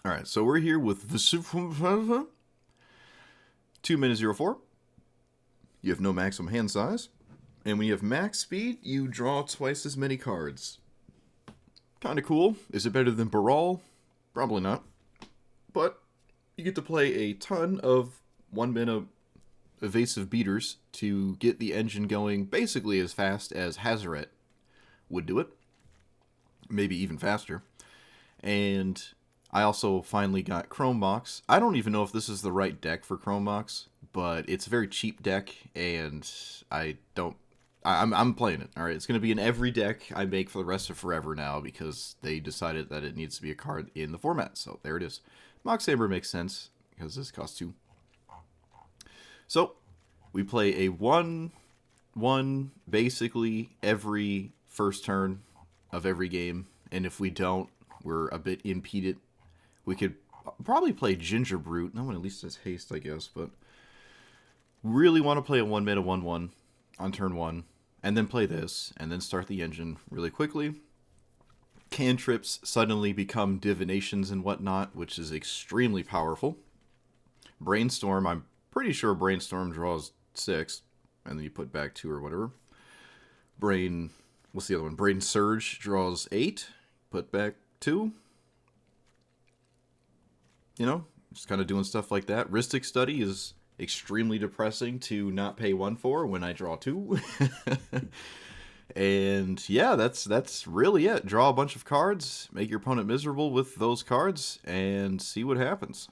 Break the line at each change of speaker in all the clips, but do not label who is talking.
Alright, so we're here with the 2-04. You have no maximum hand size. And when you have max speed, you draw twice as many cards. Kinda cool. Is it better than Baral? Probably not. But you get to play a ton of 1-mana evasive beaters to get the engine going basically as fast as Hazoret would do it. Maybe even faster. And I also finally got Chrome Box. I don't even know if this is the right deck for Chrome Box, but it's a very cheap deck, and I'm playing it. All right, it's going to be in every deck I make for the rest of forever now because they decided that it needs to be a card in the format. So there it is. Mox Saber makes sense because this costs 2. So we play a 1/1 basically every first turn of every game, and if we don't, we're a bit impeded. We could probably play Ginger Brute. No one at least has haste, I guess, but really want to play a 1-mana 1/1 on turn 1, and then play this, and then start the engine really quickly. Cantrips suddenly become divinations and whatnot, which is extremely powerful. Brainstorm, I'm pretty sure Brainstorm draws 6, and then you put back 2 or whatever. What's the other one? Brain Surge draws 8, put back 2. You know, just kind of doing stuff like that. Rhystic Study is extremely depressing to not pay 1 for when I draw 2. And yeah, that's really it. Draw a bunch of cards, make your opponent miserable with those cards, and see what happens.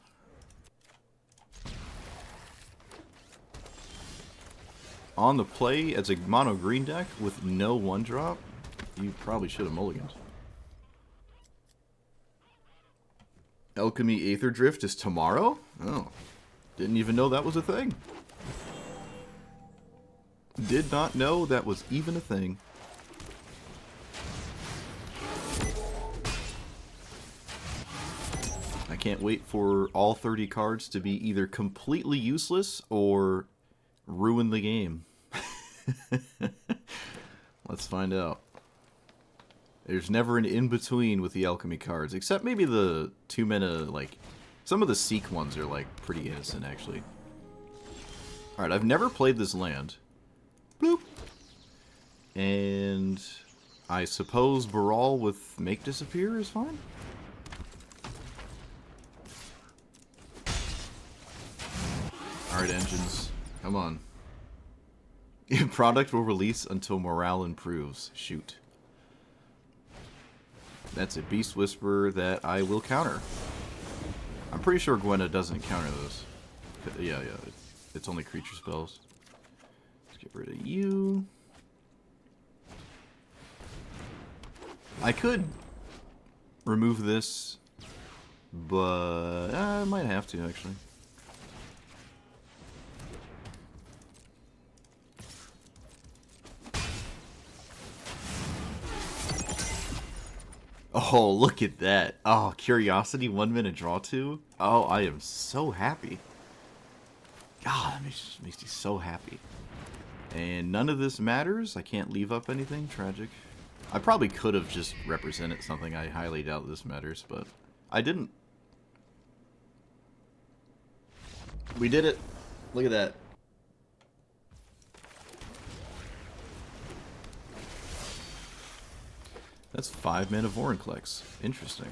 On the play as a mono green deck with no 1-drop, you probably should have mulliganed. Alchemy Aether Drift is tomorrow? Oh, didn't even know that was a thing. Did not know that was even a thing. I can't wait for all 30 cards to be either completely useless or ruin the game. Let's find out. There's never an in-between with the alchemy cards, except maybe the 2-mana, like, some of the Seek ones are, like, pretty innocent, actually. Alright, I've never played this land. Bloop. And I suppose Baral with Make Disappear is fine? Alright, engines. Come on. Product will release until morale improves. Shoot. That's a Beast Whisperer that I will counter. I'm pretty sure Gwenna doesn't counter those. Yeah, it's only creature spells. Let's get rid of you. I could remove this, but I might have to, actually. Oh, look at that. Oh, Curiosity, 1-mana draw 2. Oh, I am so happy. God, that makes me so happy. And none of this matters. I can't leave up anything. Tragic. I probably could have just represented something. I highly doubt this matters, but I didn't. We did it. Look at that. That's 5-mana Vorinclex. Interesting.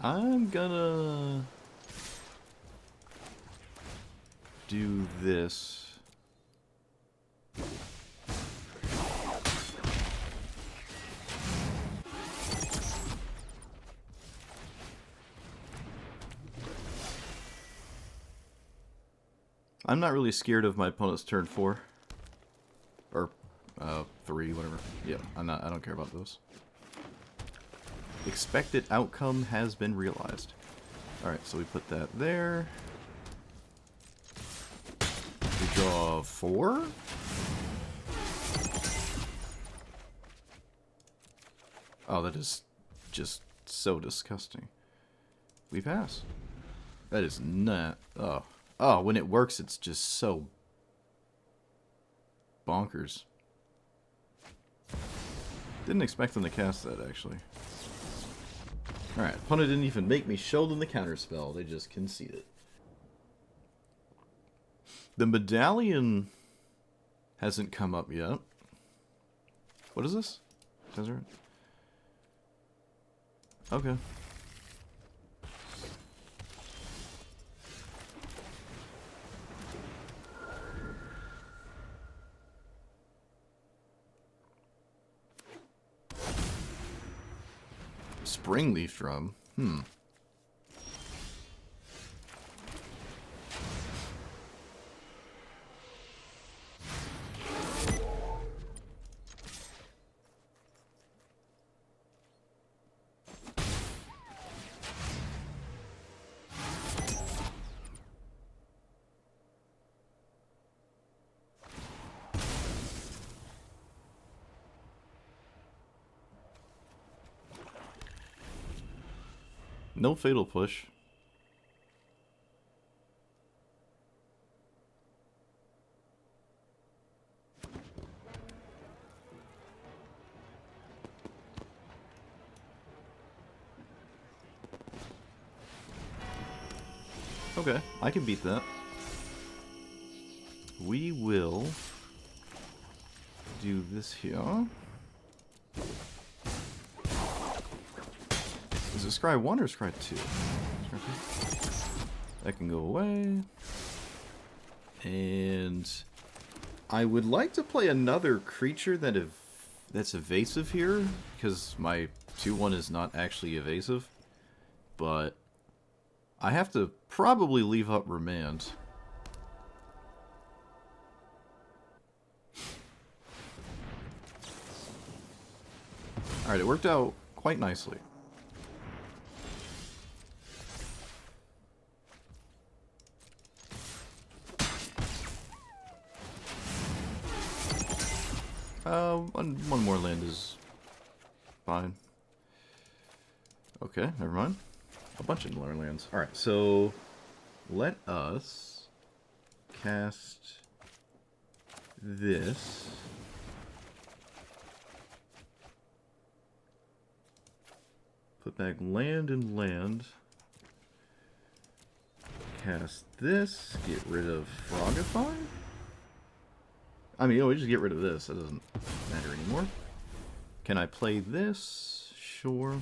I'm gonna do this. I'm not really scared of my opponent's turn 4. Or 3, whatever. Yeah, I don't care about those. Expected outcome has been realized. Alright, so we put that there. We draw 4. Oh, that is just so disgusting. We pass. That is not... Oh. Oh, when it works, it's just so... bonkers. Didn't expect them to cast that, actually. Alright, opponent didn't even make me show them the counterspell. They just conceded. The medallion hasn't come up yet. What is this? Desert? Okay. Springleaf drum. No fatal push. Okay, I can beat that. We will do this here. Is it Scry 1 or Scry 2? That can go away. And I would like to play another creature that's evasive here, because my 2-1 is not actually evasive. But I have to probably leave up Remand. Alright, it worked out quite nicely. One more land is fine. Okay, never mind. A bunch of more lands. Alright, so let us cast this. Put back land and land. Cast this. Get rid of Frogify. I mean, we just get rid of this. That doesn't matter anymore. Can I play this? Sure.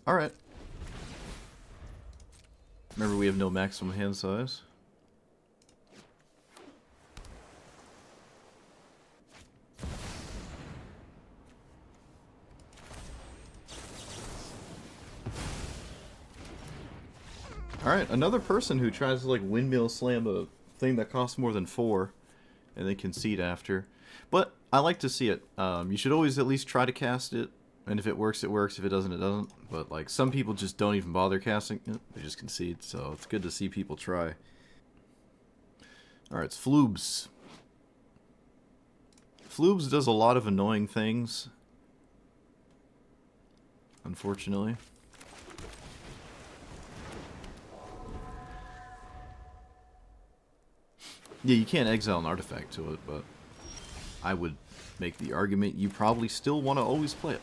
Alright. Remember, we have no maximum hand size. Alright, another person who tries to, like, windmill slam a thing that costs more than 4 and then concede after. But I like to see it. You should always at least try to cast it, and if it works, it works. If it doesn't, it doesn't. But, like, some people just don't even bother casting it. They just concede, so it's good to see people try. Alright, it's Flubs. Flubs does a lot of annoying things, unfortunately. Yeah, you can't exile an artifact to it, but I would make the argument you probably still want to always play it.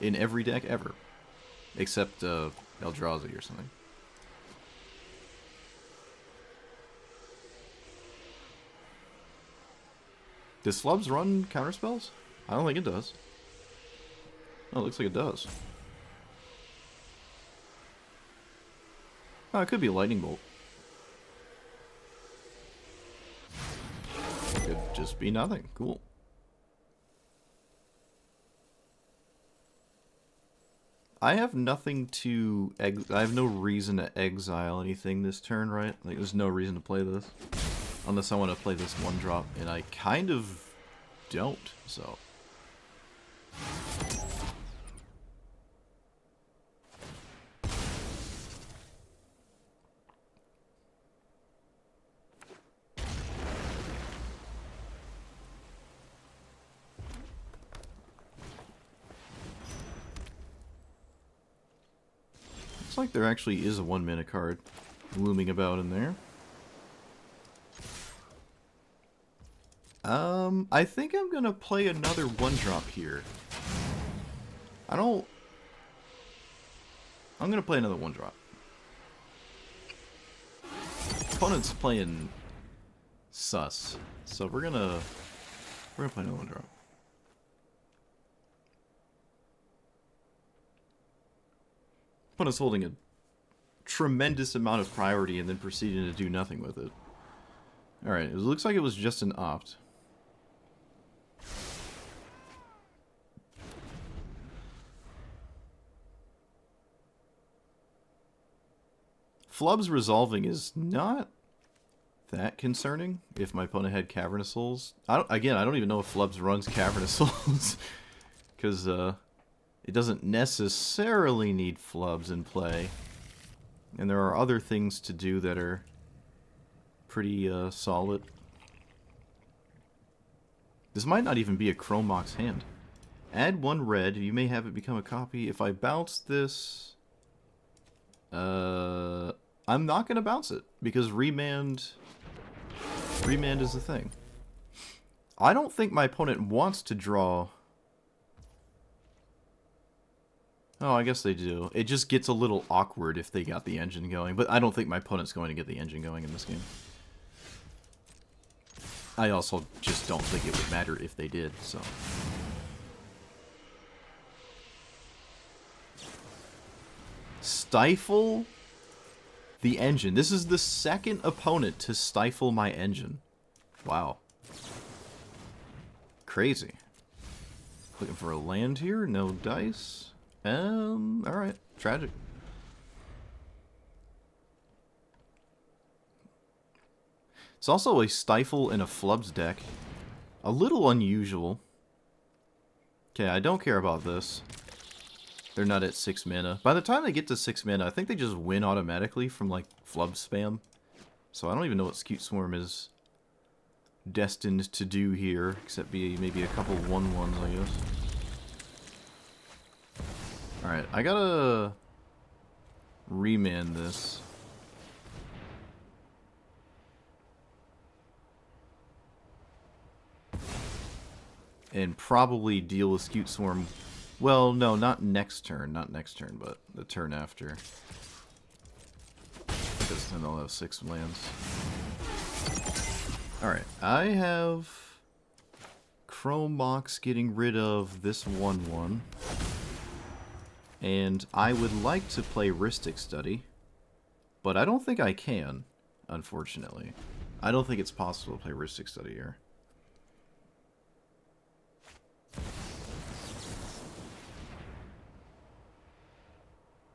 In every deck ever. Except Eldrazi or something. Does Flubs run counterspells? I don't think it does. Oh, it looks like it does. Oh, it could be a lightning bolt. Could just be nothing. Cool. I have nothing to... I have no reason to exile anything this turn, right? Like, there's no reason to play this. Unless I want to play this 1-drop, and I kind of don't, so... looks like there actually is a 1-mana card looming about in there. I think I'm gonna play another 1-drop here. I'm gonna play another 1-drop. Opponent's playing sus, so we're gonna play another 1-drop. Opponent's holding a tremendous amount of priority and then proceeding to do nothing with it. Alright, it looks like it was just an opt. Flubs resolving is not that concerning if my opponent had Cavernous Souls. I don't even know if Flubs runs Cavernous Souls. Because it doesn't necessarily need Flubs in play. And there are other things to do that are pretty solid. This might not even be a Chrome Mox hand. Add 1 red, you may have it become a copy. If I bounce this... I'm not going to bounce it, because remand is the thing. I don't think my opponent wants to draw... Oh, I guess they do. It just gets a little awkward if they got the engine going, but I don't think my opponent's going to get the engine going in this game. I also just don't think it would matter if they did, so... Stifle the engine. This is the second opponent to stifle my engine. Wow. Crazy. Looking for a land here. No dice. Alright. Tragic. It's also a Stifle in a Flubs deck. A little unusual. Okay, I don't care about this. They're not at 6 mana. By the time they get to 6 mana, I think they just win automatically from, like, Flub spam. So I don't even know what Scute Swarm is destined to do here, except be maybe a couple 1/1s, I guess. Alright, I gotta remand this. And probably deal with Scute Swarm. Well, no, not next turn, but the turn after. Because then they'll have 6 lands. Alright, I have Chrome Mox getting rid of this 1/1. And I would like to play Rhystic Study, but I don't think I can, unfortunately. I don't think it's possible to play Rhystic Study here.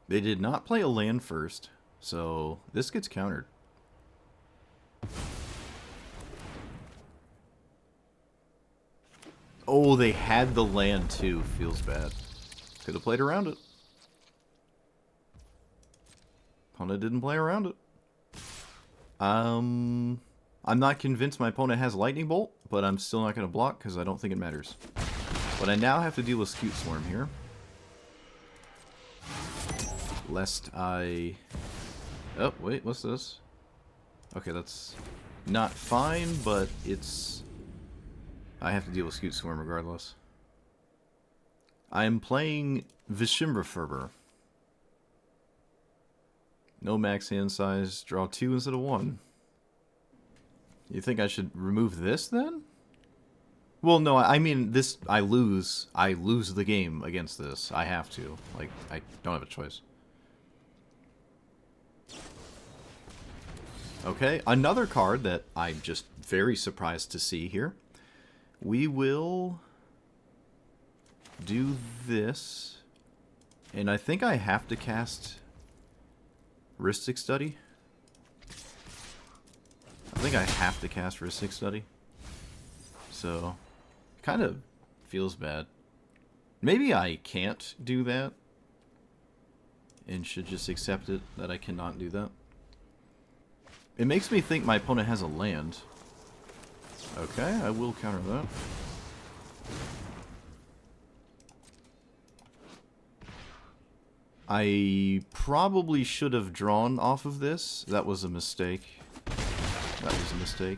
They did not play a land first, so this gets countered. Oh, they had the land too. Feels bad. Could have played around it. Opponent didn't play around it. I'm not convinced my opponent has Lightning Bolt, but I'm still not going to block because I don't think it matters. But I now have to deal with Scute Swarm here. Lest I... Oh, wait, what's this? Okay, that's not fine, but it's... I have to deal with Scute Swarm regardless. I am playing Vnwxt. No max hand size, draw 2 instead of 1. You think I should remove this then? Well, no, I mean, this, I lose the game against this. I have to. Like, I don't have a choice. Okay, another card that I'm just very surprised to see here. We will do this. And I think I have to cast Rhystic Study. I think I have to cast Rhystic Study. So, kind of feels bad. Maybe I can't do that. And should just accept it that I cannot do that. It makes me think my opponent has a land. Okay, I will counter that. I probably should have drawn off of this. That was a mistake. That was a mistake.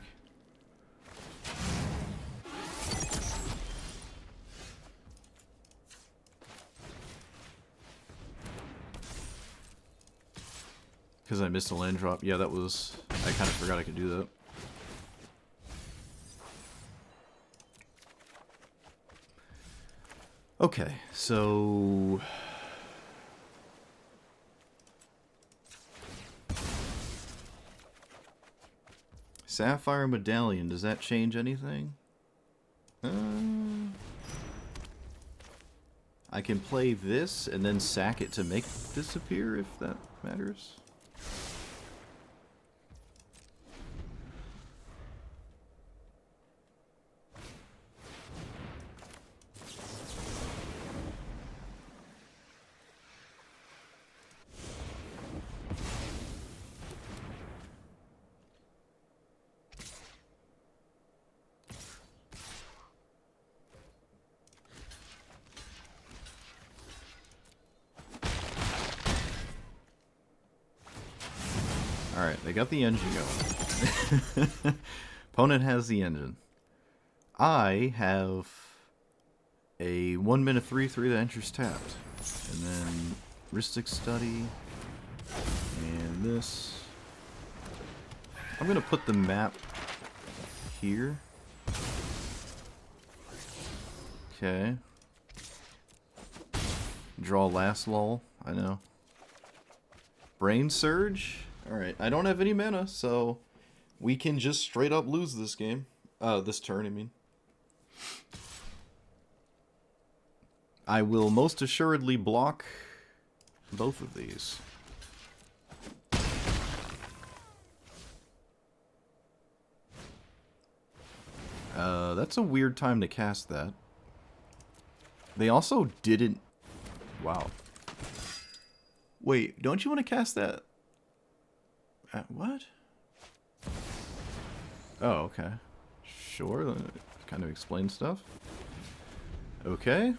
Because I missed a land drop. Yeah, that was... I kind of forgot I could do that. Okay, so... Sapphire Medallion, does that change anything? I can play this and then sack it to make this appear, if that matters. Alright, they got the engine going. Opponent has the engine. I have a 1 minute 3/3 that enters tapped. And then Ristic Study. And this. I'm going to put the map here. Okay. Draw last lull. I know. Brain Surge. Alright, I don't have any mana, so we can just straight up lose this game. This turn, I mean. I will most assuredly block both of these. That's a weird time to cast that. They also didn't... Wow. Wait, don't you want to cast that? What? Oh, okay. Sure, that kind of explains stuff. Okay.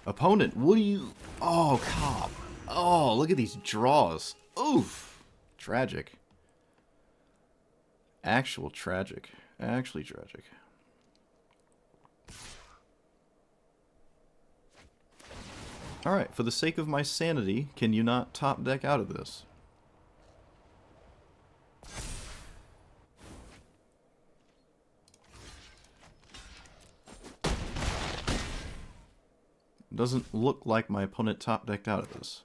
Opponent, what do you... Oh, cop. Oh, look at these draws. Oof. Tragic. Actual tragic. Actually tragic. Alright, for the sake of my sanity, can you not top deck out of this? Doesn't look like my opponent top decked out of this.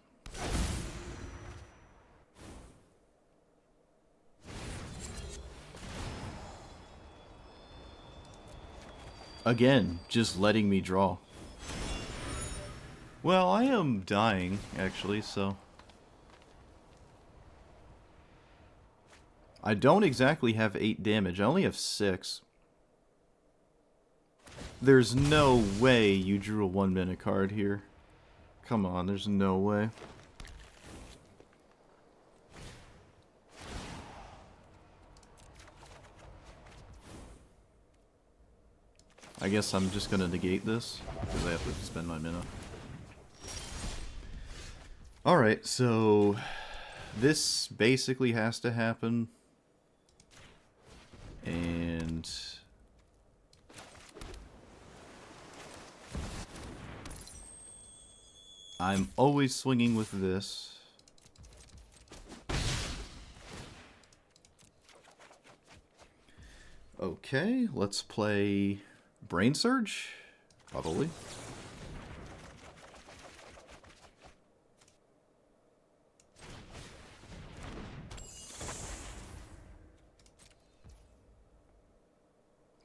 Again, just letting me draw. Well, I am dying, actually, so... I don't exactly have 8 damage, I only have 6. There's no way you drew a 1-mana card here. Come on, there's no way. I guess I'm just gonna negate this, because I have to spend my mana. Alright, so... this basically has to happen. And... I'm always swinging with this. Okay, let's play Brain Surge, probably.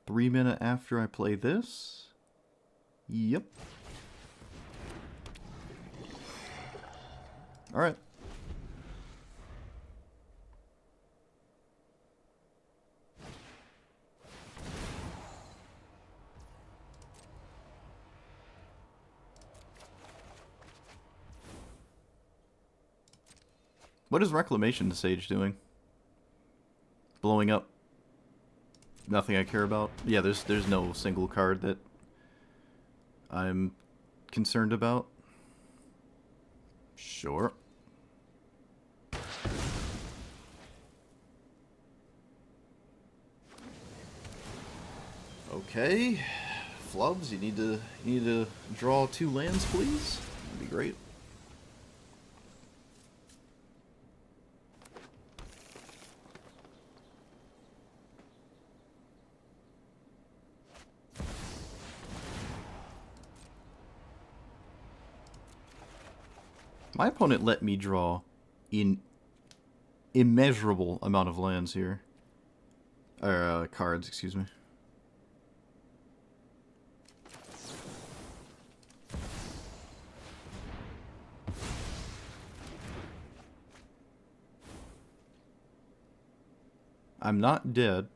Three minutes after I play this. Yep. Alright. What is Reclamation Sage doing? Blowing up. nothing I care about. Yeah, there's no single card that I'm concerned about. Sure. Okay. Flubs, you need to draw 2 lands, please. That'd be great. My opponent let me draw an immeasurable amount of lands here. Or, cards, excuse me. I'm not dead.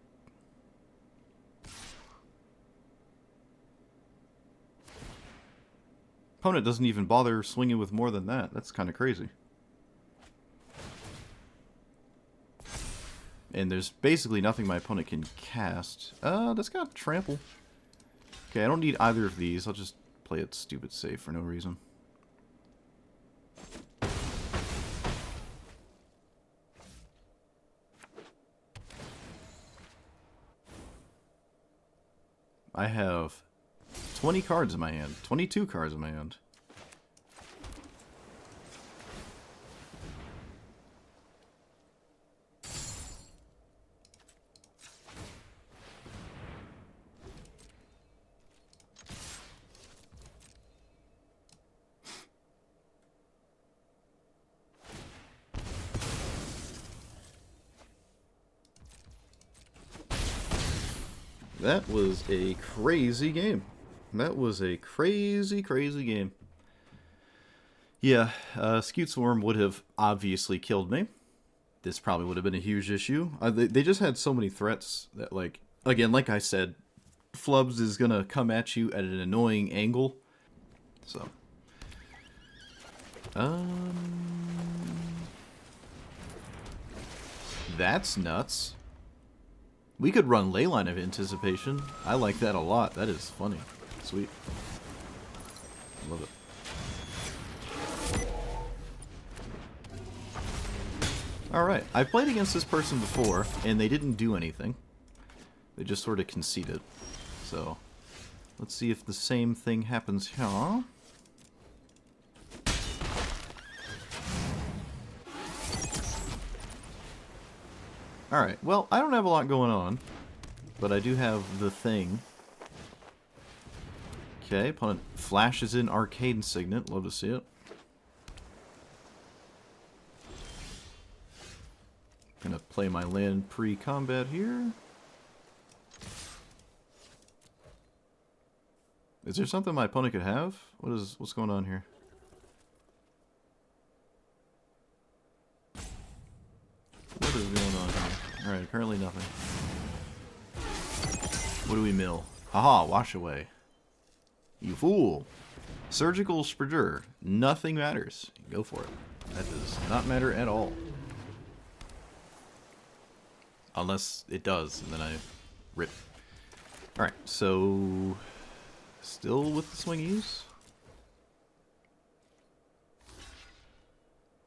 Opponent doesn't even bother swinging with more than that. That's kind of crazy. And there's basically nothing my opponent can cast. That's got trample. Okay, I don't need either of these. I'll just play it stupid safe for no reason. I have 20 cards in my hand. 22 cards in my hand. That was a crazy game. That was a crazy, crazy game. Yeah, Scute Swarm would have obviously killed me. This probably would have been a huge issue. They just had so many threats that, like, again, like I said, Flubs is going to come at you at an annoying angle. So. That's nuts. We could run Leyline of Anticipation. I like that a lot. That is funny. Sweet. Love it. Alright, I've played against this person before, and they didn't do anything. They just sort of conceded. So, let's see if the same thing happens here. Alright, well, I don't have a lot going on, but I do have the thing. Okay, opponent flashes in Arcane Signet. Love to see it. Gonna play my land pre-combat here. Is there something my opponent could have? What's going on here? What is going on here? Alright, apparently nothing. What do we mill? Haha, wash away. You fool. Surgical Spreader. Nothing matters. Go for it. That does not matter at all. Unless it does, and then I rip. Alright, so... Still with the swingies?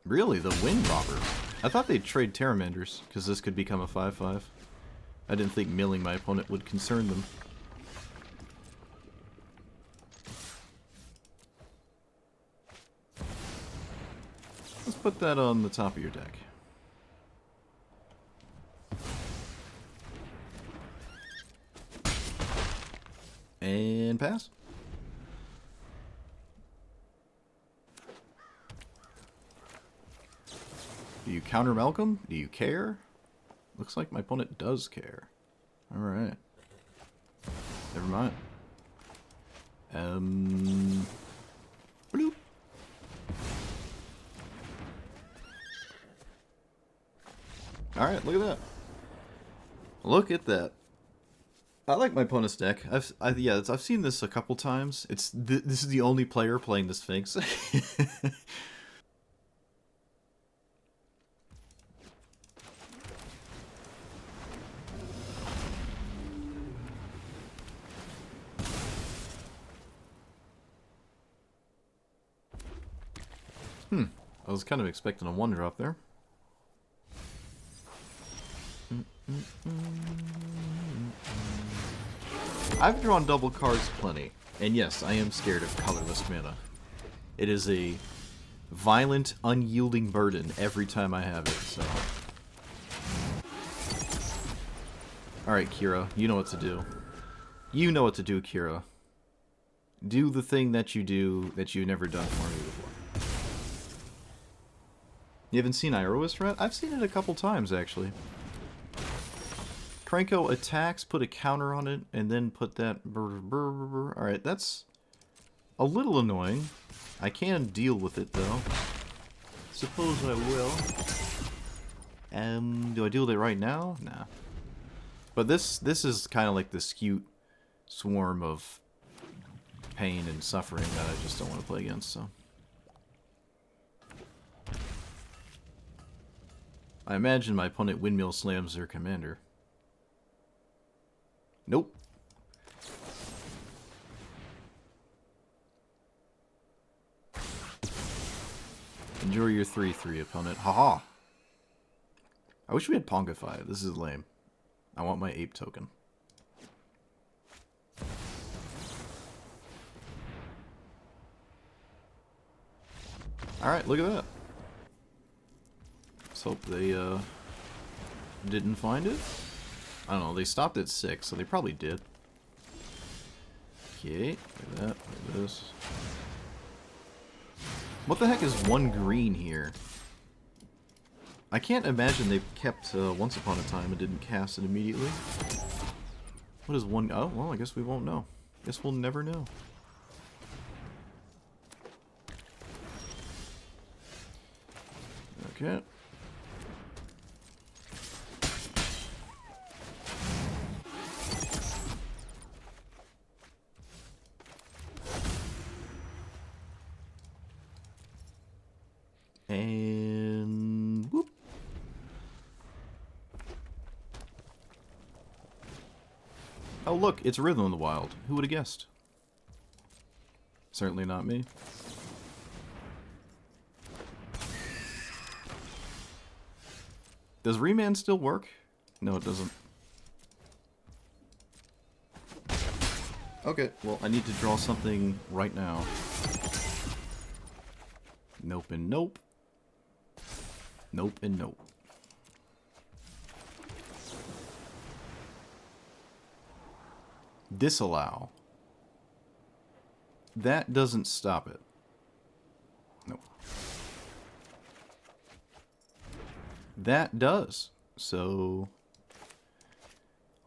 Really? The Wind Robber? I thought they'd trade Terramanders, because this could become a 5-5. I didn't think milling my opponent would concern them. Let's put that on the top of your deck. And pass. Do you counter Malcolm? Do you care? Looks like my opponent does care. Alright. Never mind. Bloop. Alright, look at that. Look at that. I like my opponent's deck. I've seen this a couple times. This is the only player playing the Sphinx. I was kind of expecting a 1-drop there. I've drawn double cards plenty. And yes, I am scared of colorless mana. It is a violent, unyielding burden every time I have it, so... Alright, Kira, you know what to do. You know what to do, Kira. Do the thing that you do that you've never done for me before. You haven't seen Irois Rat? I've seen it a couple times, actually. Krenko attacks, put a counter on it, and then put that... Alright, that's a little annoying. I can deal with it, though. Suppose I will. Do I deal with it right now? Nah. But this is kind of like the skewed swarm of pain and suffering that I just don't want to play against, so... I imagine my opponent windmill slams their commander. Nope. Enjoy your 3-3, opponent. Haha! I wish we had Pongify. This is lame. I want my ape token. Alright, look at that. Let's hope they didn't find it. I don't know, they stopped at 6, so they probably did. Okay, look at that, look at this. What the heck is 1 green here? I can't imagine they kept Once Upon a Time and didn't cast it immediately. What is 1... Oh, well, I guess we won't know. Guess we'll never know. Okay. And whoop. Oh look, it's Rhythm of the Wild. Who would have guessed? Certainly not me. Does Remand still work? No, it doesn't. Okay, well, I need to draw something right now. Nope and nope. Nope and nope. Disallow. That doesn't stop it. Nope. That does. So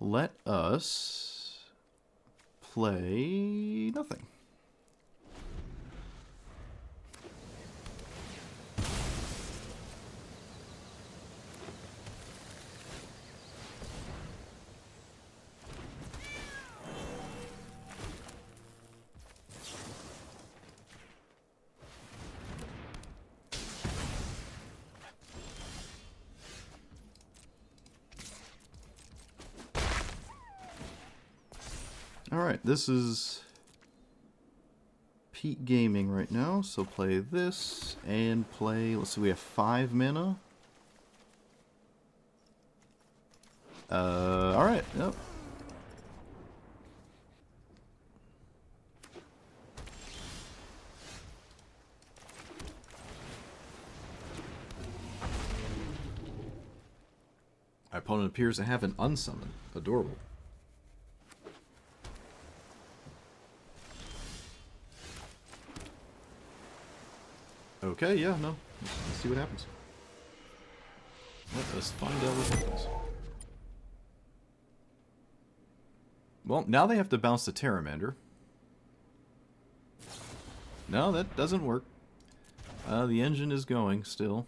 let us play nothing. Alright, this is Peak Gaming right now, so play this and play, let's see, we have 5 mana. Alright, yep. My opponent appears to have an unsummon. Adorable. Okay, yeah, no. Let's see what happens. Let us find out what happens. Well, now they have to bounce the Terramander. No, that doesn't work. The engine is going still.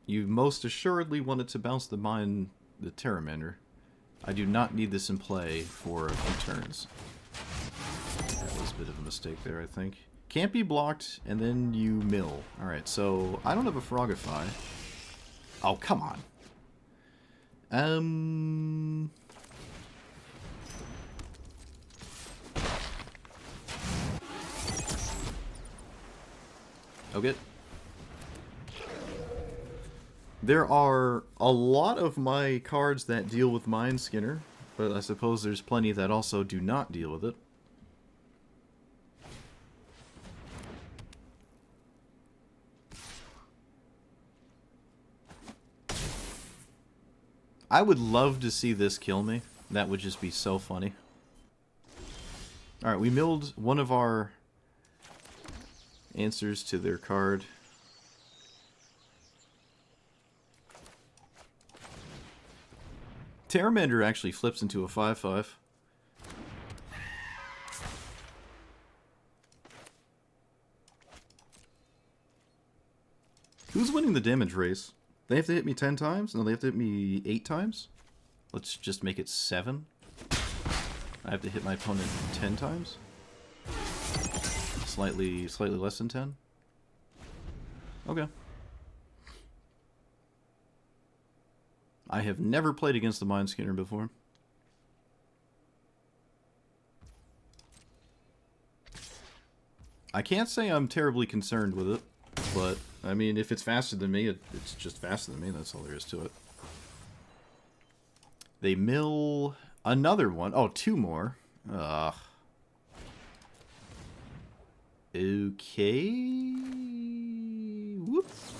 You most assuredly wanted to bounce the Terramander. I do not need this in play for a few turns. That was a bit of a mistake there, I think. Can't be blocked, and then you mill. Alright, so I don't have a Frogify. Oh, come on. Okay. There are a lot of my cards that deal with Mindskinner, but I suppose there's plenty that also do not deal with it. I would love to see this kill me. That would just be so funny. Alright, we milled one of our answers to their card. Terramander actually flips into a 5/5. Who's winning the damage race? They have to hit me 10 times? No, they have to hit me 8 times? Let's just make it 7. I have to hit my opponent 10 times? Slightly less than 10? Okay. I have never played against the Mindskinner before. I can't say I'm terribly concerned with it, but, I mean, if it's faster than me, it's just faster than me, that's all there is to it. They mill another one. Oh, 2 more. Ugh. Okay. Whoops.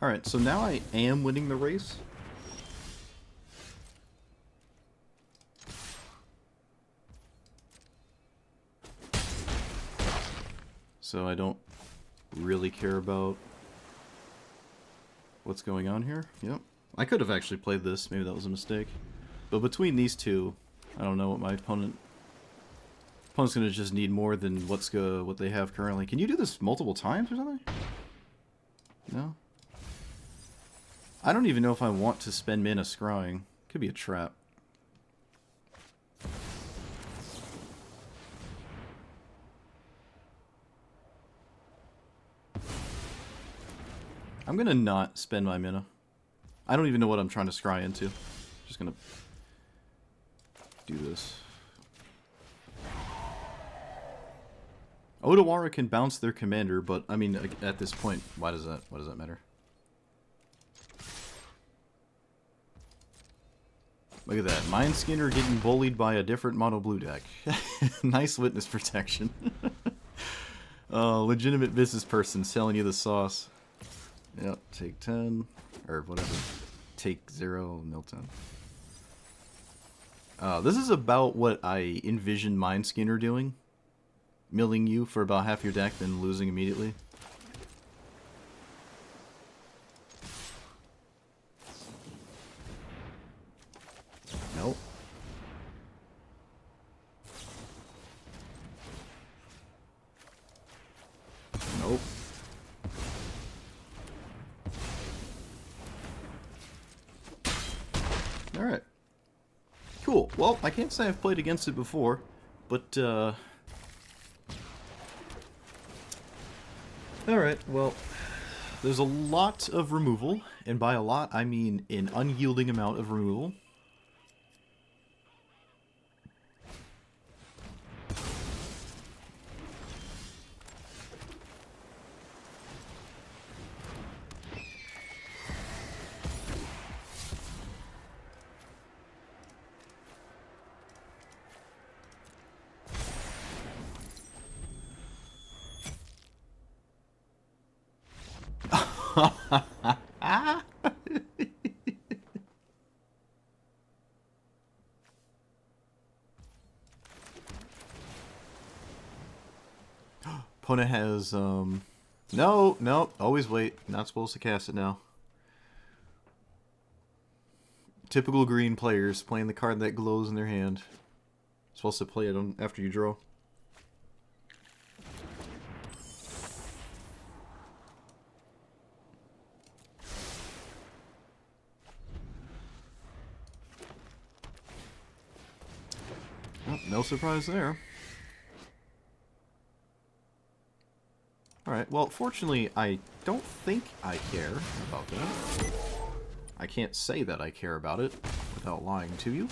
Alright, so now I am winning the race. So I don't really care about what's going on here. Yep. I could have actually played this. Maybe that was a mistake. But between these two, I don't know what my opponent's going to just need more than what they have currently. Can you do this multiple times or something? No? I don't even know if I want to spend mana scrying. Could be a trap. I'm gonna not spend my mana. I don't even know what I'm trying to scry into. Just gonna do this. Odawara can bounce their commander, but I mean, at this point, why does that matter? Look at that. Mindskinner getting bullied by a different mono blue deck. Nice witness protection. Legitimate business person selling you the sauce. Yep, take 10. Or whatever. Take 0, mill 10. This is about what I envision Mindskinner doing. Milling you for about half your deck, then losing immediately. Nope. Nope. Alright. Cool. Well, I can't say I've played against it before, but, Alright, well, there's a lot of removal, and by a lot, I mean an unyielding amount of removal. Opponent has, no, always wait. Not supposed to cast it now. Typical green players playing the card that glows in their hand. Supposed to play it after you draw. Oh, no surprise there. Alright, well, fortunately, I don't think I care about that. I can't say that I care about it without lying to you.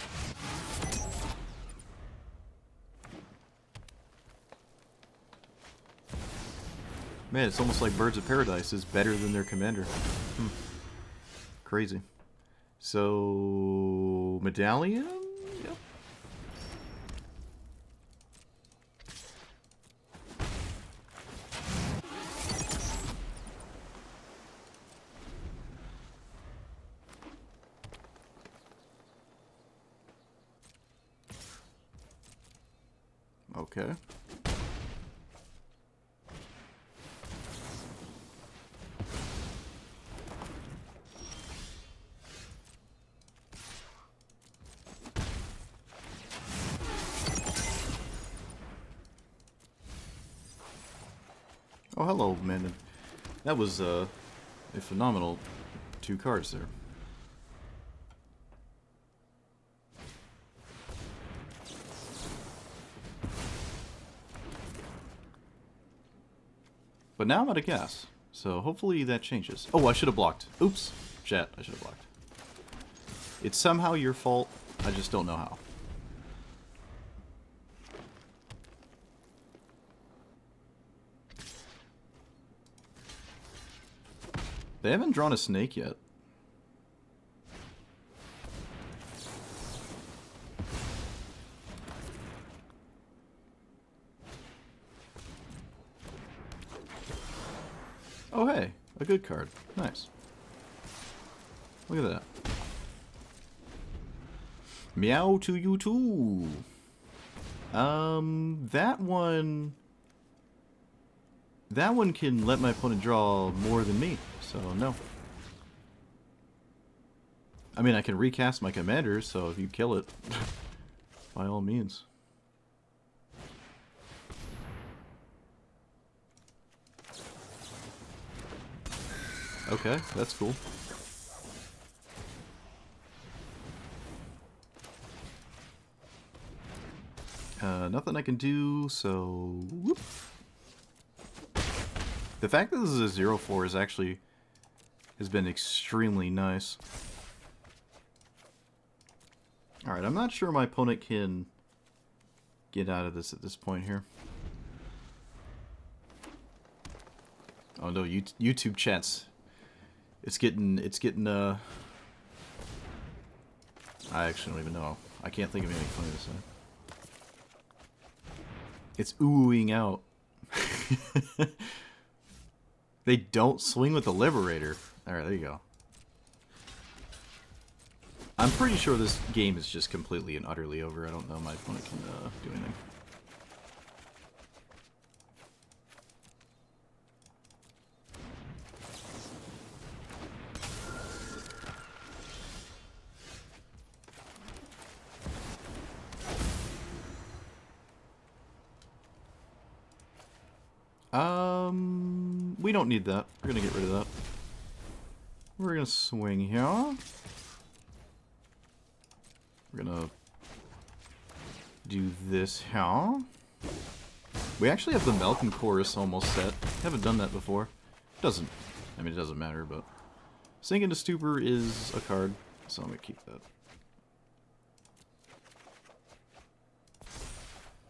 Man, it's almost like Birds of Paradise is better than their commander. Crazy. So, Medallion? Yep. Okay. Oh, hello, man. That was a phenomenal 2 cards there. But now I'm out of gas, so hopefully that changes. Oh, I should have blocked. Oops. Chat, I should have blocked. It's somehow your fault, I just don't know how. They haven't drawn a snake yet. Oh hey, a good card. Nice. Look at that. Meow to you too. That one can let my opponent draw more than me, so no. I mean, I can recast my commander, so if you kill it, by all means. Okay, that's cool. Nothing I can do, so... Whoop. The fact that this is a 0-4 is actually... has been extremely nice. Alright, I'm not sure my opponent can get out of this at this point here. Oh no, YouTube chats. It's getting, I actually don't even know. I can't think of anything funny to say. It's oohing out. They don't swing with the Liberator. Alright, there you go. I'm pretty sure this game is just completely and utterly over. I don't know my opponent can do anything. We don't need that. We're gonna get rid of that. We're gonna swing here. We're gonna do this here. We actually have the Malcolm Chorus almost set. Haven't done that before. I mean, it doesn't matter, but Sink into Stupor is a card, so I'm gonna keep that.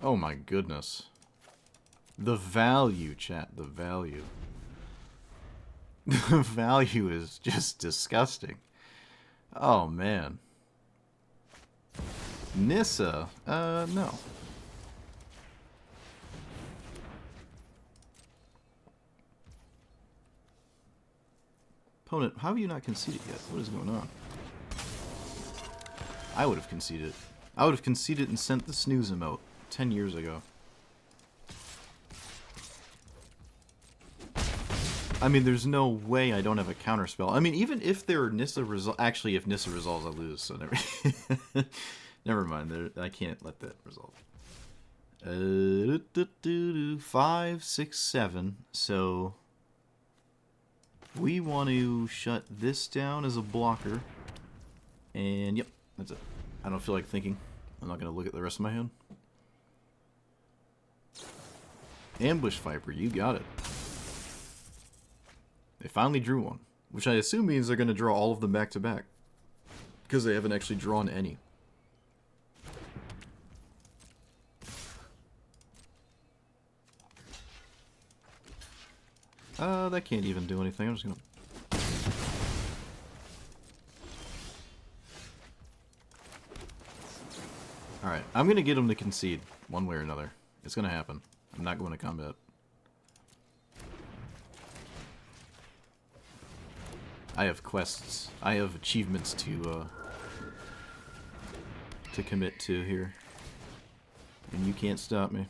Oh my goodness. The value, chat. The value. The value is just disgusting. Oh, man. Nissa? No. Opponent, how have you not conceded yet? What is going on? I would have conceded. I would have conceded and sent the snooze emote 10 years ago. I mean, there's no way I don't have a counterspell. I mean, even if there are Nissa resolve... Actually, if Nissa resolves, I lose, so never... never mind. I can't let that resolve. 5, 6, 7. So... we want to shut this down as a blocker. And, yep, that's it. I don't feel like thinking. I'm not going to look at the rest of my hand. Ambush Viper, you got it. They finally drew one, which I assume means they're going to draw all of them back to back, because they haven't actually drawn any. That can't even do anything. I'm just gonna... Alright, I'm gonna get them to concede, one way or another. It's gonna happen. I'm not going to combat. I have quests. I have achievements to commit to here. And you can't stop me.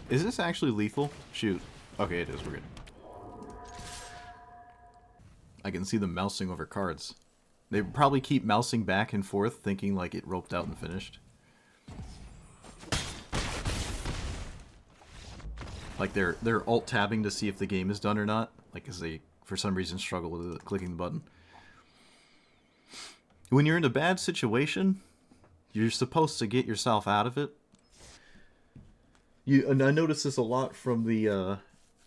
Is this actually lethal? Shoot. Okay, it is. We're good. I can see them mousing over cards. They probably keep mousing back and forth, thinking like it roped out and finished. Like they're alt-tabbing to see if the game is done or not. Like, because they, for some reason, struggle with clicking the button. When you're in a bad situation, you're supposed to get yourself out of it. And I noticed this a lot from the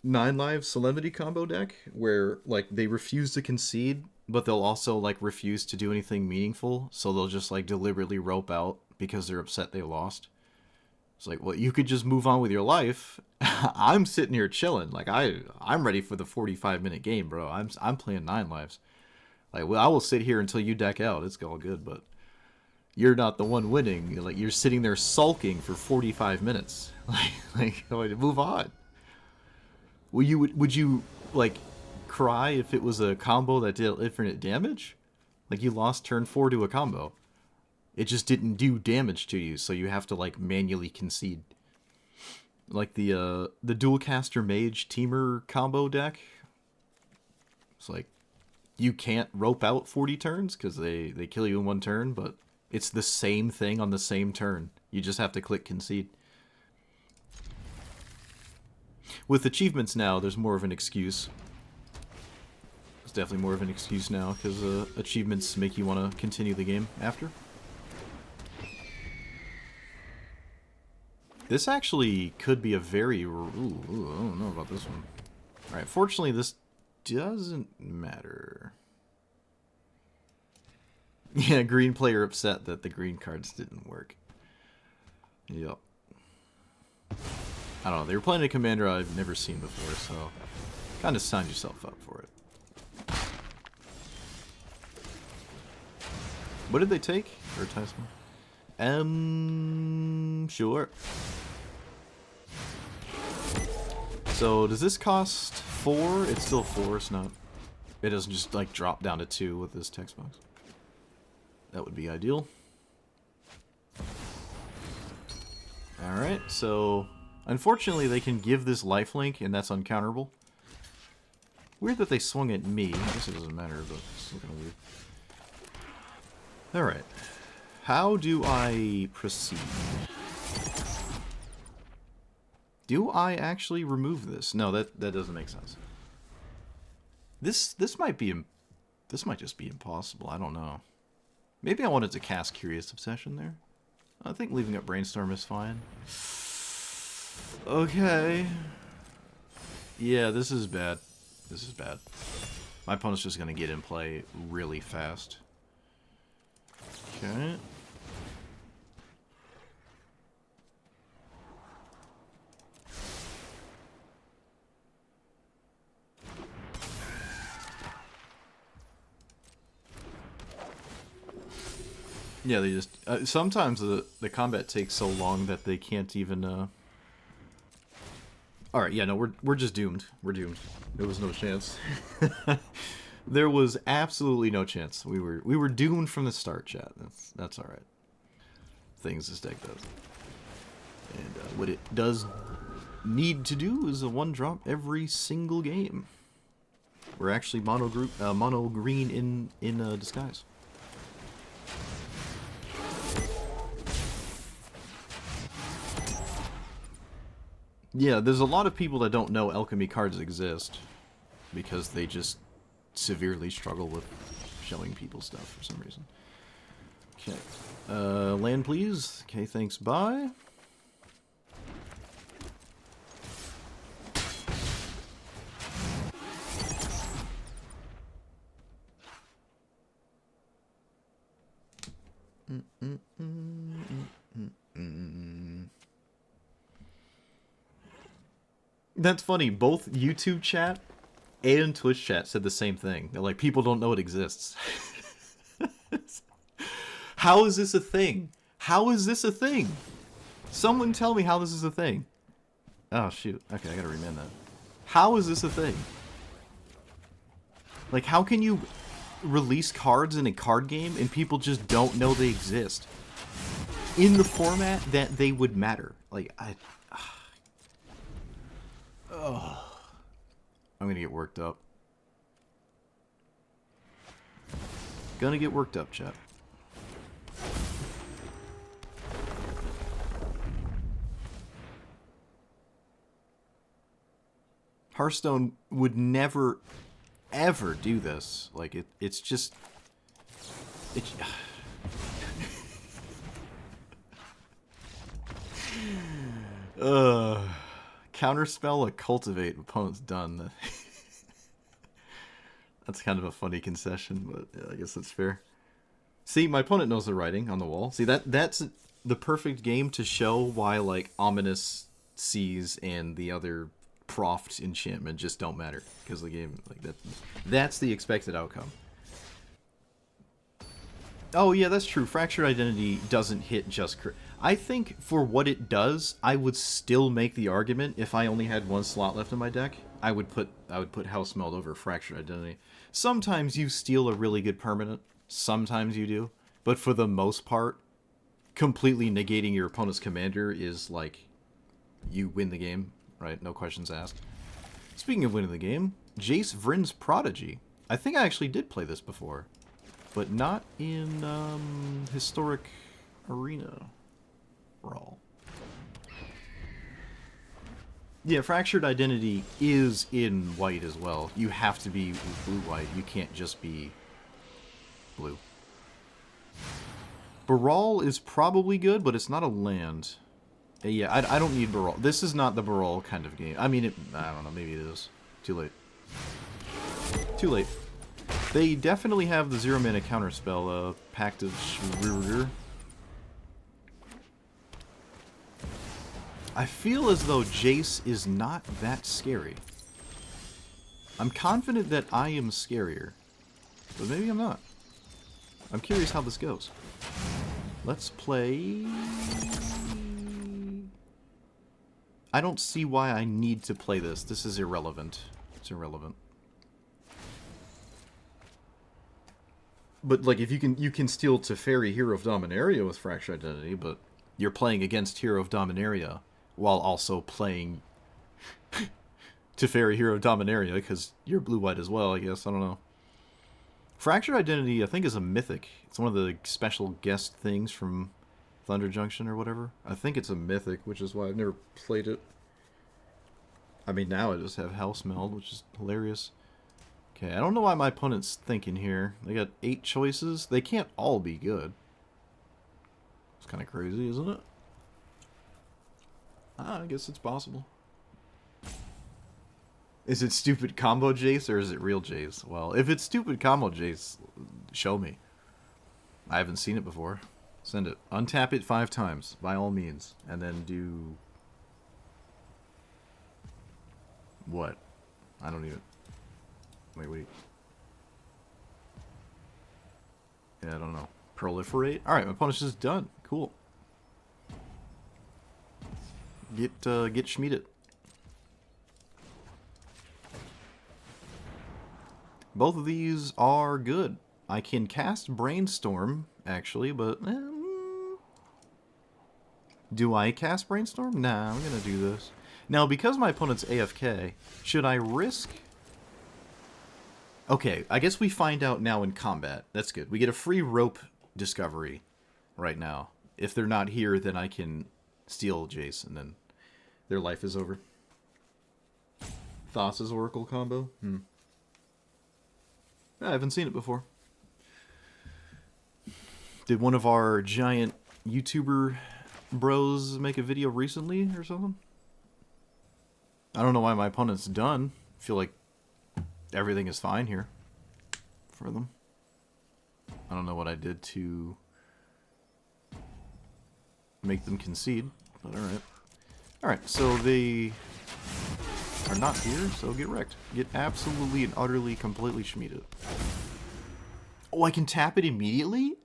9 Lives Solemnity combo deck, where like they refuse to concede, but they'll also like refuse to do anything meaningful, so they'll just like deliberately rope out because they're upset they lost. It's like, well, you could just move on with your life. I'm sitting here chilling, like I'm ready for the 45-minute game, bro. I'm playing 9 Lives. Like, well, I will sit here until you deck out. It's all good, but you're not the one winning. Like, you're sitting there sulking for 45 minutes. Like, move on. Well, would you like cry if it was a combo that did infinite damage? Like, you lost turn 4 to a combo. It just didn't do damage to you, so you have to like manually concede. Like the dual caster mage teamer combo deck. It's like you can't rope out 40 turns because they kill you in 1 turn, but it's the same thing on the same turn. You just have to click concede. With achievements now, there's more of an excuse. There's definitely more of an excuse now, because achievements make you want to continue the game after. This actually could be a very... Ooh, I don't know about this one. Alright, fortunately this doesn't matter. Yeah, green player upset that the green cards didn't work. Yep. I don't know, they were playing a commander I've never seen before, so kind of sign yourself up for it. What did they take? Advertisement? Sure. So, does this cost 4? It's still 4, it's not... It doesn't just, like, drop down to 2 with this text box. That would be ideal. Alright, so... Unfortunately, they can give this lifelink, and that's uncounterable. Weird that they swung at me. I guess it doesn't matter, but it's still kind of weird. Alright. How do I proceed? Do I actually remove this? No, that doesn't make sense. This might just be impossible. I don't know. Maybe I wanted to cast Curious Obsession there. I think leaving up Brainstorm is fine. Okay. Yeah, this is bad. This is bad. My opponent's just gonna get in play really fast. Okay. Yeah, they just... sometimes the combat takes so long that they can't even... Alright, yeah, no, we're just doomed. We're doomed. There was no chance. There was absolutely no chance. We were doomed from the start, chat. That's alright. Things this deck does. And what it does need to do is a 1-drop every single game. We're actually mono green in disguise. Yeah, there's a lot of people that don't know alchemy cards exist because they just severely struggle with showing people stuff for some reason. Okay. Land, please. Okay, thanks. Bye. That's funny. Both YouTube chat and Twitch chat said the same thing. They're like, people don't know it exists. How is this a thing? How is this a thing? Someone tell me how this is a thing. Oh, shoot. Okay, I gotta remand that. How is this a thing? Like, how can you release cards in a card game and people just don't know they exist? In the format that they would matter. Like, oh. I'm gonna get worked up. Gonna get worked up, chat. Hearthstone would never, ever do this. Like, it's just... It's... Counterspell a cultivate, opponent's done. That's kind of a funny concession, but yeah, I guess that's fair. See, my opponent knows the writing on the wall. See, that's the perfect game to show why, like, Ominous Seas and the other Proft enchantment just don't matter. Because the game, like, that's the expected outcome. Oh, yeah, that's true. Fractured Identity doesn't hit just... I think for what it does, I would still make the argument if I only had one slot left in my deck. I would put House Meld over Fractured Identity. Sometimes you steal a really good permanent. Sometimes you do. But for the most part, completely negating your opponent's commander is like you win the game, right? No questions asked. Speaking of winning the game, Jace Vryn's Prodigy. I think I actually did play this before, but not in Historic Arena Brawl. Yeah, Fractured Identity is in white as well. You have to be blue-white. You can't just be blue. Baral is probably good, but it's not a land. Yeah, I don't need Baral. This is not the Baral kind of game. I mean, I don't know. Maybe it is. Too late. Too late. They definitely have the 0-mana counterspell, Pact of Shrewer. I feel as though Jace is not that scary. I'm confident that I am scarier, but maybe I'm not. I'm curious how this goes. Let's play... I don't see why I need to play this. This is irrelevant. It's irrelevant. But, like, if you can steal Teferi, Hero of Dominaria with Fractured Identity, but you're playing against Hero of Dominaria while also playing Teferi, Hero of Dominaria, because you're blue-white as well, I guess. I don't know. Fractured Identity, I think, is a mythic. It's one of the special guest things from Thunder Junction or whatever. I think it's a mythic, which is why I've never played it. I mean, now I just have House Meld, which is hilarious. Okay, I don't know why my opponent's thinking here. They got 8 choices. They can't all be good. It's kind of crazy, isn't it? I guess it's possible. Is it stupid combo Jace or is it real Jace? Well, if it's stupid combo Jace, show me. I haven't seen it before. Send it. Untap it 5 times, by all means. And then do... what? I don't even... Wait. Yeah, I don't know. Proliferate? Alright, my opponent's just done. Cool. Get Schmieded. Both of these are good. I can cast Brainstorm, actually, but... do I cast Brainstorm? Nah, I'm gonna do this. Now, because my opponent's AFK, should I risk... Okay, I guess we find out now in combat. That's good. We get a free rope discovery right now. If they're not here, then I can steal Jace and then Their life is over. Thassa's Oracle combo? I haven't seen it before. Did one of our giant YouTuber bros make a video recently or something? I don't know why my opponent's done. I feel like everything is fine here for them. I don't know what I did to make them concede, but alright. Alright, so they are not here, so get wrecked. Get absolutely and utterly, completely schmeeded. Oh, I can tap it immediately?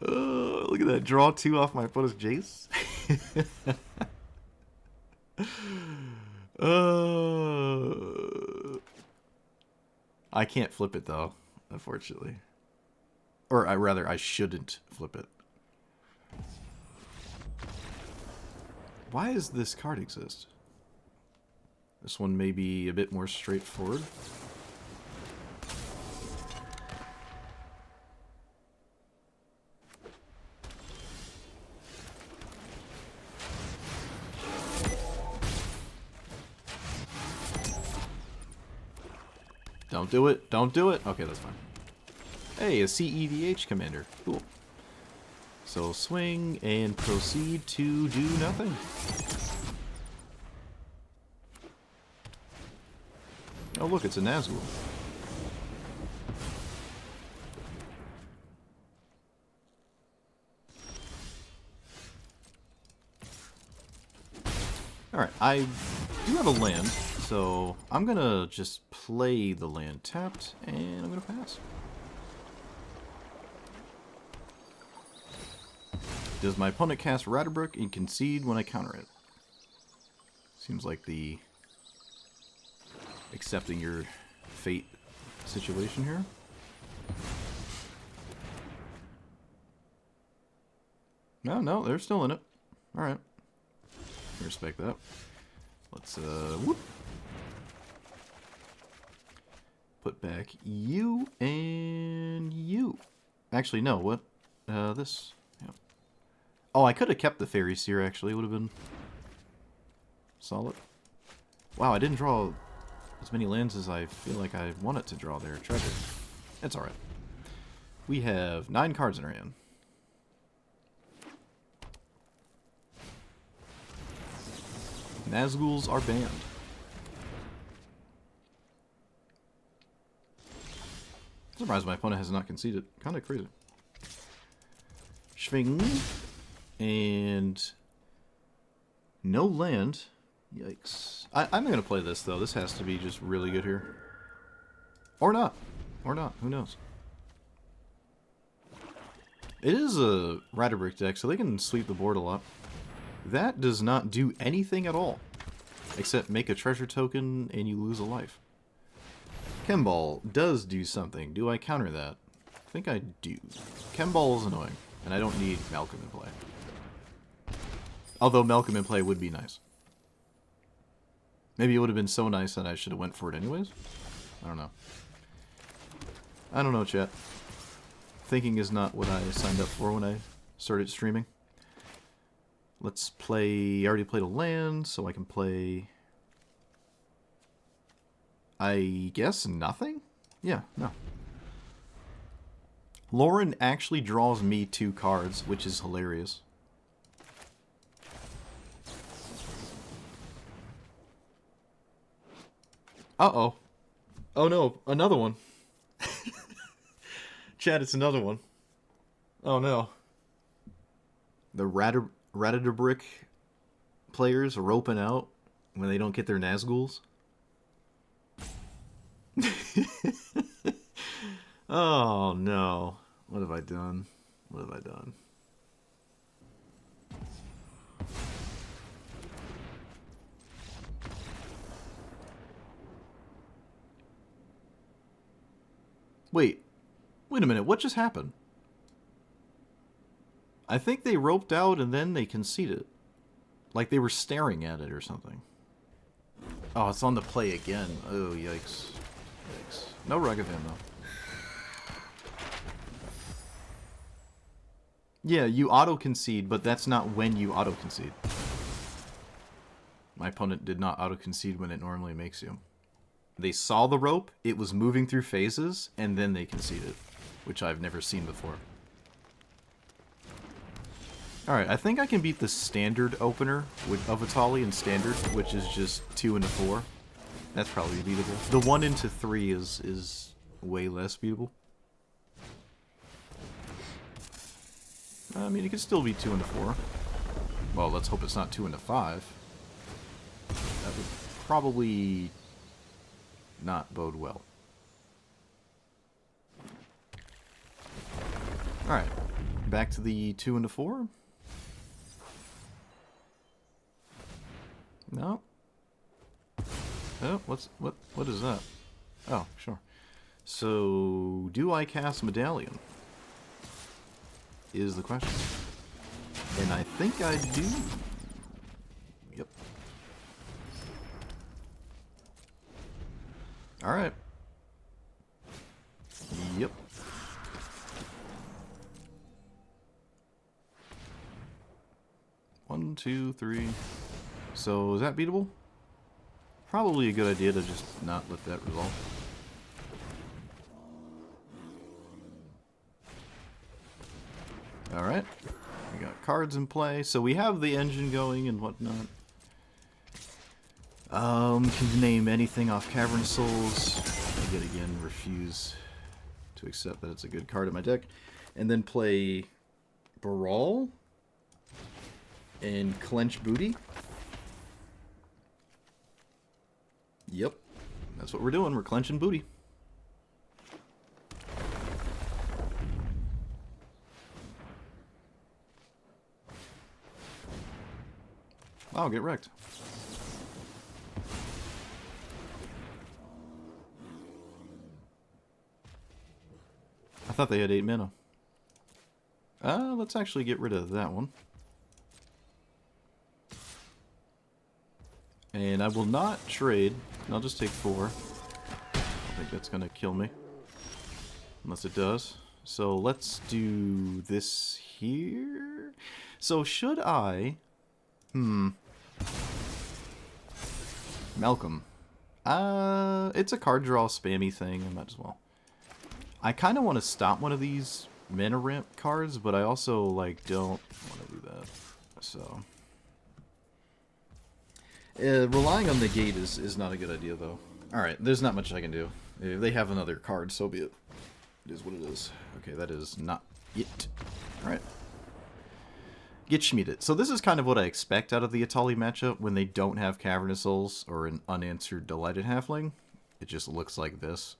Oh, look at that. Draw 2 off my opponent's Jace. I can't flip it, though, unfortunately. Or rather, I shouldn't flip it. Why does this card exist? This one may be a bit more straightforward. Don't do it. Don't do it. Okay, that's fine. Hey, a CEDH commander. Cool. So swing and proceed to do nothing. Oh, look, it's a Nazgul. Alright, I do have a land, so I'm gonna just play the land tapped, and I'm gonna pass. Does my opponent cast Ratterbrook and concede when I counter it? Seems like the accepting your fate situation here. No, they're still in it. Alright. Respect that. Let's, whoop. Put back you and you. Actually, no, what? This. Yeah. Oh, I could have kept the Fairy Seer, actually. It would have been solid. Wow, I didn't draw as many lands as I feel like I wanted to draw there. Treasure. It's alright. We have 9 cards in our hand. Nazguls are banned. I'm surprised my opponent has not conceded. Kinda crazy. Schwing. And no land. Yikes. I'm going to play this, though. This has to be just really good here. Or not. Or not. Who knows? It is a Ratterbrick deck, so they can sweep the board a lot. That does not do anything at all. Except make a treasure token and you lose a life. Chemball does do something. Do I counter that? I think I do. Chemball is annoying. And I don't need Malcolm in play. Although Malcolm in play would be nice. Maybe it would have been so nice that I should have went for it anyways. I don't know. I don't know, chat. Thinking is not what I signed up for when I started streaming. Let's play... I already played a land, so I can play... I guess nothing? Yeah, no. Lauren actually draws me 2 cards, which is hilarious. Uh-oh. Oh no, another one. Chad, it's another one. Oh no. The Ratterbrick players are roping out when they don't get their Nazguls. Oh no. What have I done? What have I done? Wait a minute, what just happened? I think they roped out and then they conceded. Like they were staring at it or something. Oh, it's on the play again. Oh, yikes. Yikes. No Ragavan, though. Yeah, you auto-concede, but that's not when you auto-concede. My opponent did not auto-concede when it normally makes you. They saw the rope, it was moving through phases, and then they conceded, which I've never seen before. Alright, I think I can beat the standard opener of Atali in standard, which is just 2 into 4. That's probably beatable. The 1 into 3 is way less beatable. I mean, it could still be 2 into 4. Well, let's hope it's not 2 into 5. That would probably not bode well. Alright, back to the 2 into 4. No. Oh, what is that? Oh, sure. So, do I cast Medallion? Is the question. And I think I do. Yep. Alright. Yep. One, two, three. So, is that beatable? Probably a good idea to just not let that resolve. Alright. We got cards in play. So we have the engine going and whatnot. Can name anything off Cavern Souls. I yet again refuse to accept that it's a good card in my deck. And then play Baral and Clench Booty. Yep. That's what we're doing. We're clenching booty. Wow, get wrecked. I thought they had 8 mana. Let's actually get rid of that one. And I will not trade. I'll just take 4. I don't think that's going to kill me. Unless it does. So let's do this here. So should I... Malcolm. It's a card draw spammy thing. I might as well. I kind of want to stop one of these mana ramp cards, but I also like don't want to do that. So relying on the gate is not a good idea though. All right, there's not much I can do. If they have another card, so be it. It is what it is. Okay, that is not it. All right. Get schmieded. So this is kind of what I expect out of the Atali matchup when they don't have Cavernous Souls or an unanswered Delighted Halfling. It just looks like this.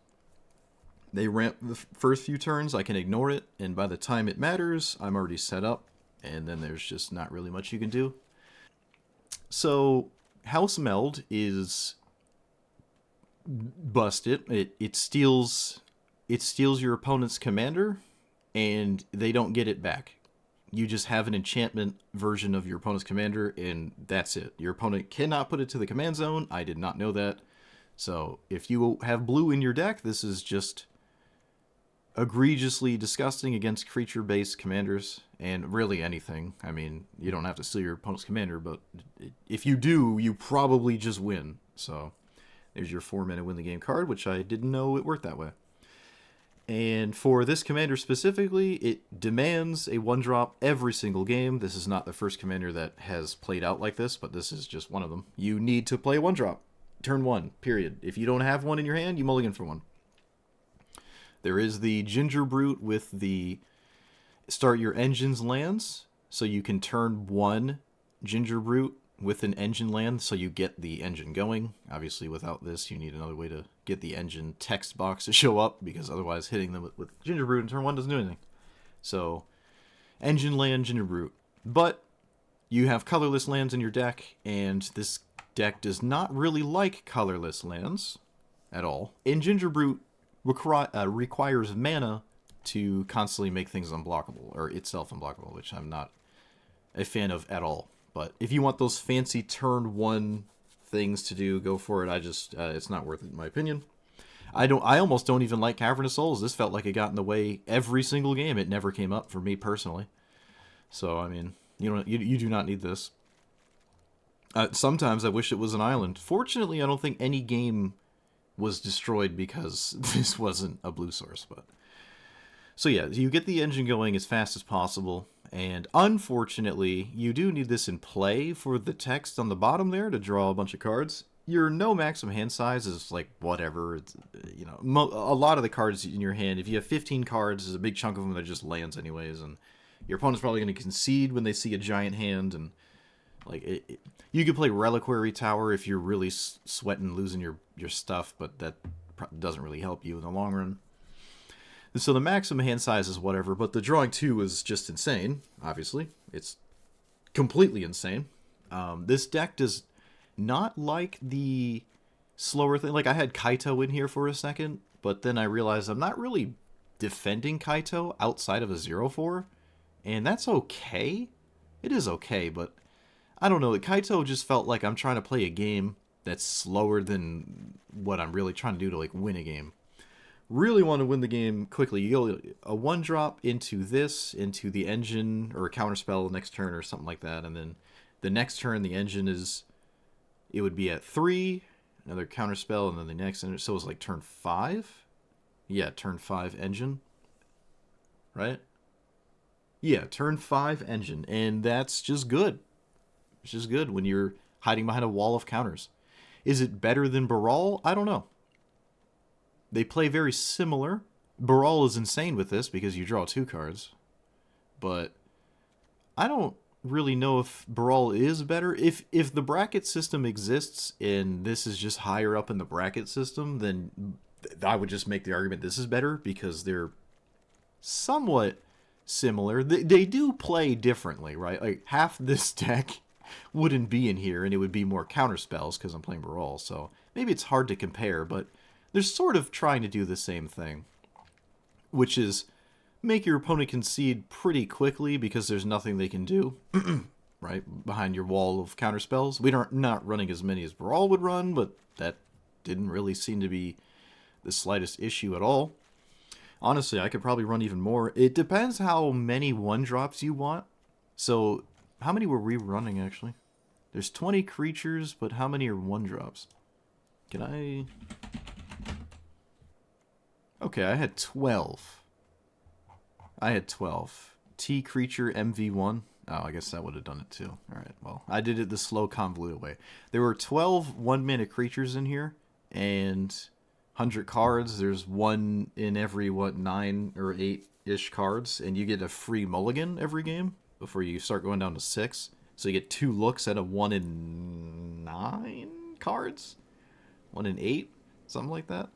They ramp the first few turns, I can ignore it, and by the time it matters, I'm already set up, and then there's just not really much you can do. So, House Meld is busted. It steals your opponent's commander, and they don't get it back. You just have an enchantment version of your opponent's commander, and that's it. Your opponent cannot put it to the command zone. I did not know that. So, if you have blue in your deck, this is just egregiously disgusting against creature-based commanders, and really anything. I mean, you don't have to steal your opponent's commander, but if you do, you probably just win. So, there's your 4-mana win the game card, which I didn't know it worked that way. And for this commander specifically, it demands a 1-drop every single game. This is not the first commander that has played out like this, but this is just one of them. You need to play a 1-drop. Turn 1, period. If you don't have one in your hand, you mulligan for 1. There is the Ginger Brute with the start your engines lands, so you can turn 1 Ginger Brute with an engine land, so you get the engine going. Obviously, without this, you need another way to get the engine text box to show up, because otherwise hitting them with Ginger Brute in turn 1 doesn't do anything. So, engine land, Ginger Brute. But you have colorless lands in your deck, and this deck does not really like colorless lands at all. And Ginger Brute requires mana to constantly make things unblockable, or itself unblockable, which I'm not a fan of at all. But if you want those fancy turn 1 things to do, go for it. It's not worth it in my opinion. I almost don't even like Cavernous Souls. This felt like it got in the way every single game. It never came up for me personally. So, I mean, you do not need this. Sometimes I wish it was an island. Fortunately, I don't think any game was destroyed because this wasn't a blue source. But so yeah, you get the engine going as fast as possible. And unfortunately, you do need this in play for the text on the bottom there to draw a bunch of cards. Your no maximum hand size is like whatever. It's, a lot of the cards in your hand, if you have 15 cards, there's a big chunk of them that just lands anyways. And your opponent's probably going to concede when they see a giant hand. And like you could play Reliquary Tower if you're really sweating losing your stuff, but that doesn't really help you in the long run. So the maximum hand size is whatever, but the drawing 2 is just insane, obviously. It's completely insane. This deck does not like the slower thing. Like, I had Kaito in here for a second, but then I realized I'm not really defending Kaito outside of a 0-4, and that's okay. It is okay, but I don't know. Kaito just felt like I'm trying to play a game that's slower than what I'm really trying to do to, like, win a game. Really want to win the game quickly, you go a 1-drop into this, into the engine, or a counterspell next turn or something like that, and then the next turn the engine it would be at 3, another counterspell, and then the next, so it was like turn 5? Yeah, turn 5 engine. Right? Yeah, turn 5 engine, and that's just good. It's just good when you're hiding behind a wall of counters. Is it better than Baral? I don't know. They play very similar. Baral is insane with this because you draw 2 cards. But I don't really know if Brawl is better. If the bracket system exists and this is just higher up in the bracket system, then I would just make the argument this is better because they're somewhat similar. They do play differently, right? Like, half this deck wouldn't be in here and it would be more counter spells because I'm playing Brawl. So maybe it's hard to compare, but they're sort of trying to do the same thing, which is make your opponent concede pretty quickly because there's nothing they can do, right, behind your wall of counterspells. We're not running as many as Brawl would run, but that didn't really seem to be the slightest issue at all. Honestly, I could probably run even more. It depends how many 1-drops you want. So, how many were we running, actually? There's 20 creatures, but how many are 1-drops? Can I... Okay, I had 12. T creature MV1. Oh, I guess that would have done it too. Alright, well, I did it the slow, convoluted way. There were 12 1-mana creatures in here, and 100 cards. There's one in every, 9 or 8-ish cards, and you get a free mulligan every game before you start going down to 6. So you get 2 looks at a 1 in 9 cards? 1 in 8? Something like that.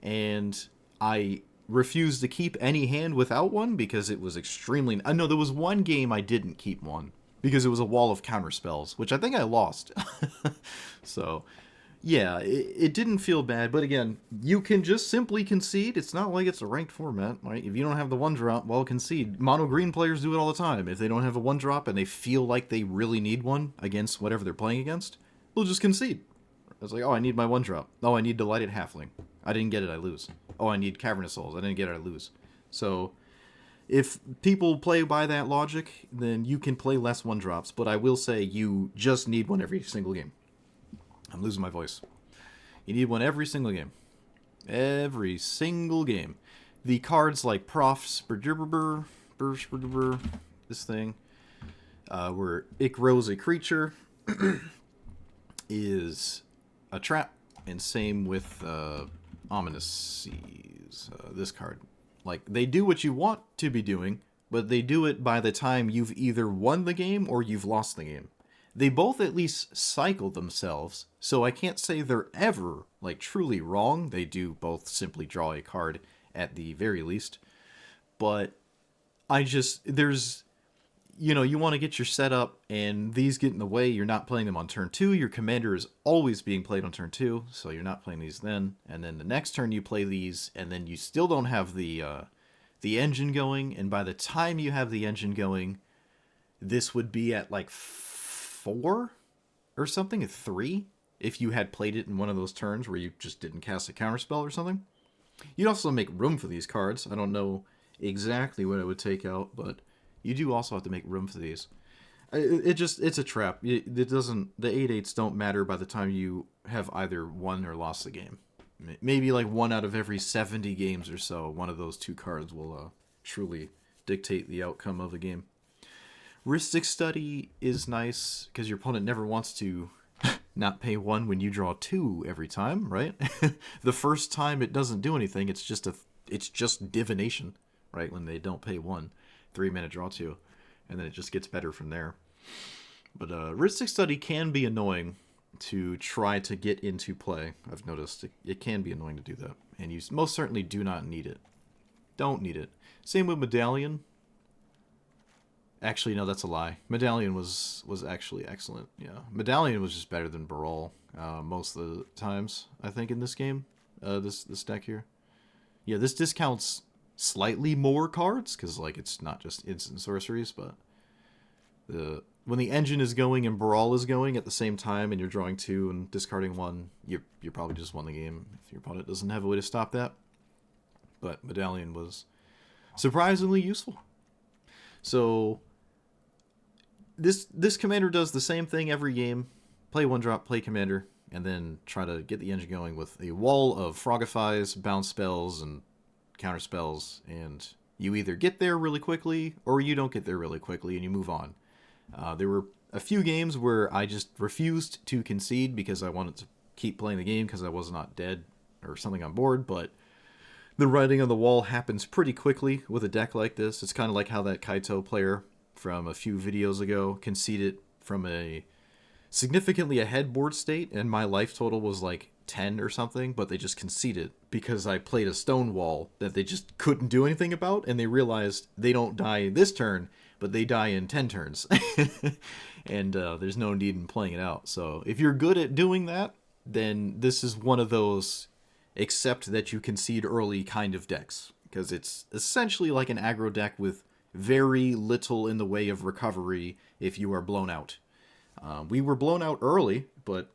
And I refused to keep any hand without one because it was extremely... I know there was one game I didn't keep one because it was a wall of counter spells, which I think I lost. So, yeah, it didn't feel bad. But again, you can just simply concede. It's not like it's a ranked format, right? If you don't have the 1-drop, well, concede. Mono green players do it all the time. If they don't have a 1-drop and they feel like they really need one against whatever they're playing against, they'll just concede. It's like, oh, I need my 1-drop. Oh, I need Delighted Halfling. I didn't get it, I lose. Oh, I need Cavernous Souls. I didn't get it, I lose. So, if people play by that logic, then you can play less 1-drops. But I will say you just need one every single game. I'm losing my voice. You need one every single game. Every single game. The cards like Profs, this thing, where it grows a creature, is a trap, and same with Ominous Seas, this card. Like, they do what you want to be doing, but they do it by the time you've either won the game or you've lost the game. They both at least cycle themselves, so I can't say they're ever, like, truly wrong. They do both simply draw a card at the very least. But there's... you want to get your setup, and these get in the way. You're not playing them on turn 2. Your commander is always being played on turn 2, so you're not playing these then. And then the next turn you play these, and then you still don't have the engine going. And by the time you have the engine going, this would be at like 4 or something, at 3, if you had played it in one of those turns where you just didn't cast a counterspell or something. You'd also make room for these cards. I don't know exactly what I would take out, but... you do also have to make room for these. It's a trap. It doesn't, the 8/8s don't matter by the time you have either won or lost the game. Maybe like 1 out of every 70 games or so, one of those 2 cards will truly dictate the outcome of the game. Ristic Study is nice because your opponent never wants to not pay 1 when you draw 2 every time, right? The first time it doesn't do anything. It's just divination, right? When they don't pay 1, 3-mana draw 2. And then it just gets better from there. But Ristic Study can be annoying to try to get into play. I've noticed it can be annoying to do that. And you most certainly do not need it. Don't need it. Same with Medallion. Actually, no, that's a lie. Medallion was actually excellent. Yeah, Medallion was just better than Baral most of the times, I think, in this game. This deck here. Yeah, this discounts slightly more cards because like it's not just instant sorceries, but when the engine is going and Brawl is going at the same time and you're drawing 2 and discarding 1, you're probably just won the game if your opponent doesn't have a way to stop that. But Medallion was surprisingly useful. So this commander does the same thing every game. Play 1-drop, play commander, and then try to get the engine going with a wall of Frogifies, bounce spells, and counter spells, and you either get there really quickly or you don't get there really quickly and you move on. There were a few games where I just refused to concede because I wanted to keep playing the game because I was not dead or something on board, but the writing on the wall happens pretty quickly with a deck like this. It's kind of like how that Kaito player from a few videos ago conceded from a significantly ahead board state, and my life total was like 10 or something, but they just conceded because I played a stone wall that they just couldn't do anything about, and they realized they don't die this turn, but they die in 10 turns. And there's no need in playing it out. So if you're good at doing that, then this is one of those except that you concede early kind of decks, because it's essentially like an aggro deck with very little in the way of recovery if you are blown out. We were blown out early, but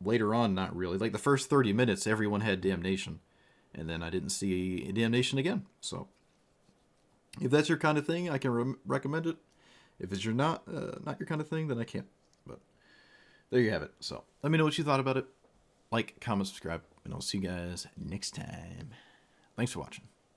later on, not really. Like the first 30 minutes, everyone had Damnation, and then I didn't see Damnation again. So if that's your kind of thing, I can recommend it. If it's not your kind of thing, then I can't. But there you have it. So let me know what you thought about it. Like, comment, subscribe, and I'll see you guys next time. Thanks for watching.